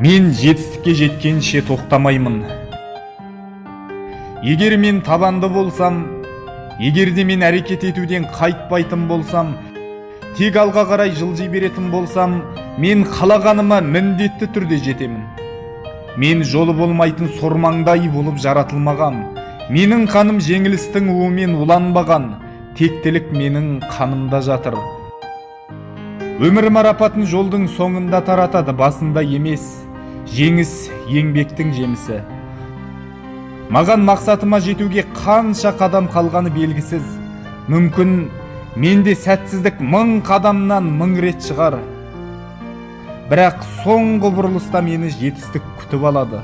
Мен жетістікке жеткенше тоқтамаймын. Егер мен табанды болсам, егерде мен әрекет етуден қайтпайтын болсам, тек алға қарай жылжи беретін болсам, мен қалағаныма міндетті түрде жетемін. Мен жолы болмайтын сормаңдай болып жаратылмаған. Менің қаным жеңілістің уымен уланбаған. Тектілік менің қанымда жатыр. Өмір марапатын жолдың соңында таратады, басында емес. Жеңіс еңбектің жемісі. Маған мақсатыма жетуге қанша қадам қалғаны белгісіз. Мүмкін менде сәтсіздік 1000 қадамнан 1000 рет шығар. Бірақ соңғы бұрылыста мені жетістік күтіп алады.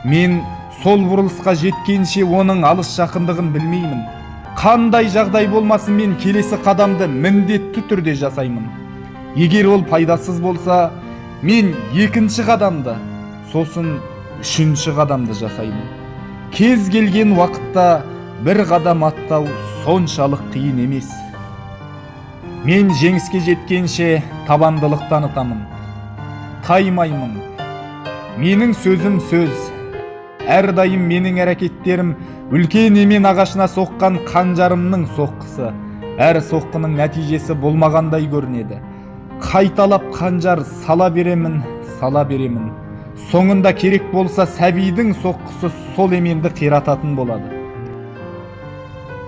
Мен сол бұрылысқа жеткенше оның алыс жақындығын білмеймін. Қандай жағдай болмасын, мен келесі қадамды міндетті түрде жасаймын. Егер ол пайдасыз болса, мен екінші қадамды, сосын үшінші қадамды жасаймын. Кез келген уақытта бір қадам аттау соншалық қиын емес. Мен жеңіске жеткенше табандылық танытамын. Таймаймын. Менің сөзім сөз. Әрдайым менің әрекеттерім үлкен емен ағашына соққан қанжарымның соққысы. Әр соққының нәтижесі болмағандай көрінеді. Қайталап қанжар сала беремін. Соңында керек болса сәбидің соққысы сол еменді қирататын болады.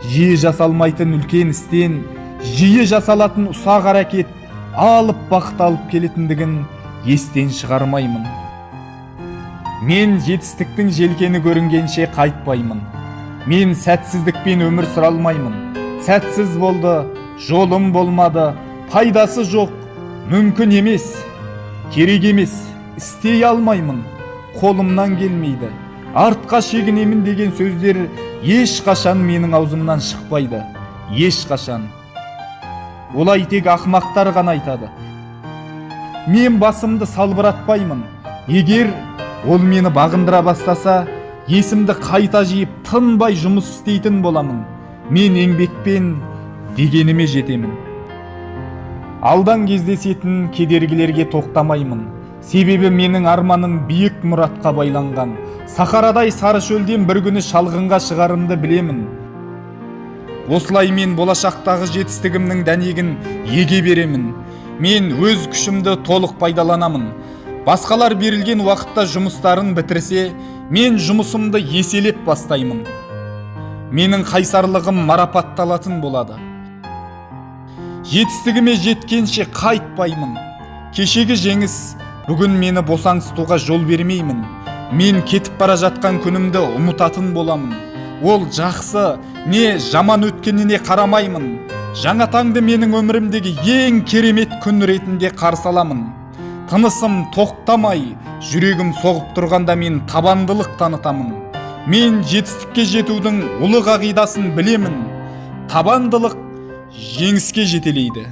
Жиі жасалмайтын үлкен істен жиі жасалатын ұсақ әрекет алып бақыт алып келетіндігін естен шығармаймын. Мен жетістіктің желкені көрінгенше қайтпаймын. Мен сәтсіздікпен өмір сүралмаймын. Сәтсіз болды, жолым болмады, пайдасы жоқ, мүмкін емес, керек емес, істей алмаймын, қолымнан келмейді, артқа шегінемін деген сөздер ешқашан менің аузымнан шықпайды. Ешқашан. Олай тек ақымақтар ғана айтады. Мен басымды салбыратпаймын. Егер ол мені бағындыра бастаса, есімді қайта жиып тынбай жұмыс істейтін боламын. Мен еңбекпен дегеніме жетемін. Алдан кездесетін кедергілерге тоқтамаймын. Себебі менің арманым биік мұратқа байланған. Сахарадай сары шөлден бір күні шалғынға шығарымды білемін. Осылай мен болашақтағы жетістігімнің дәнегін еге беремін. Мен өз күшімді толық пайдаланамын. Басқалар берілген уақытта жұмыстарын бітірсе, мен жұмысымды еселеп бастаймын. Менің қайсарлығым марапатталатын болады. Жетістігіме жеткенше қайтпаймын. Кешегі жеңіс бүгін мені босаңсытуға жол бермеймін. Мен кетіп бара жатқан күнімді ұмытатын боламын. Ол жақсы не жаман өткеніне қарамаймын. Жаңа таңды менің өмірімдегі ең керемет күн ретінде қарсы аламын. Тынысым тоқтамай, жүрегім соғып тұрғанда мен табандылық танытамын. Мен жетістікке жетудің ұлы қағидасын білемін. Табандылық жеңіске жетелейді.